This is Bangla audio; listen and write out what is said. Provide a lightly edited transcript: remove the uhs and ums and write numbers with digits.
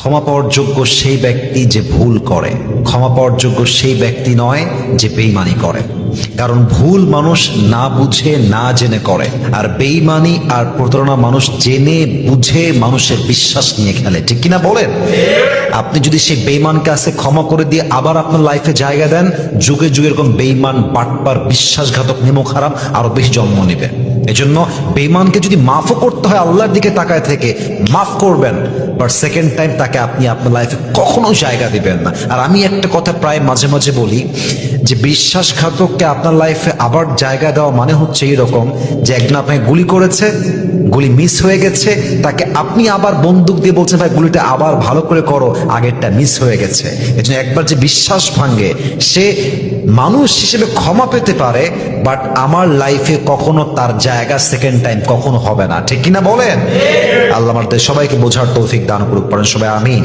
ক্ষমা পাওয়ার যোগ্য সেই ব্যক্তি যে ভুল করে, ক্ষমা পাওয়ার যোগ্য সেই ব্যক্তি নয় যে বেঈমানি করে। কারণ ভুল মানুষ না বুঝে না জেনে করে, আর বেঈমানি আর প্রতারণা মানুষ জেনে বুঝে মানুষের বিশ্বাস নিয়ে খেলে। ঠিক কিনা বলেন? আপনি যদি সেই বেঈমানকে কাছে ক্ষমা করে দিয়ে আবার আপনার লাইফে জায়গা দেন, যুগে যুগে এরকম বেঈমান, বাটপার, বিশ্বাসঘাতক, নেমো খারাপ আরো বেশি জন্ম নেবে। এজন্য বেঈমানকে যদি মাফও করতে হয় আল্লাহর দিকে তাকায় থেকে মাফ করবেন, বাট সেকেন্ড টাইম তাকে আপনি আপনার লাইফে কখনো জায়গা দিবেন না। আর আমি একটা কথা প্রায় মাঝে মাঝে বলি যে বিশ্বাসঘাতককে আপনার লাইফে আবার জায়গা দেওয়া মানে হচ্ছে এইরকম যে একজন আপনাকে গুলি করেছে, গুলি মিস হয়ে গেছে, তাকে আপনি আবার বন্দুক দিয়ে বলছেন ভাই গুলিটা আবার ভালো করে করো, আগেরটা মিস হয়ে গেছে। এজন্য একবার যে বিশ্বাস ভাঙে সে মানুষ হিসেবে ক্ষমা পেতে পারে, বাট আমার লাইফে কখনো তার জায়গা সেকেন্ড টাইম কখনো হবে না। ঠিক কিনা বলেন? আল্লাহ আমাদের সবাইকে বোঝার তৌফিক দান করুক, পড়েন সবাই আমিন।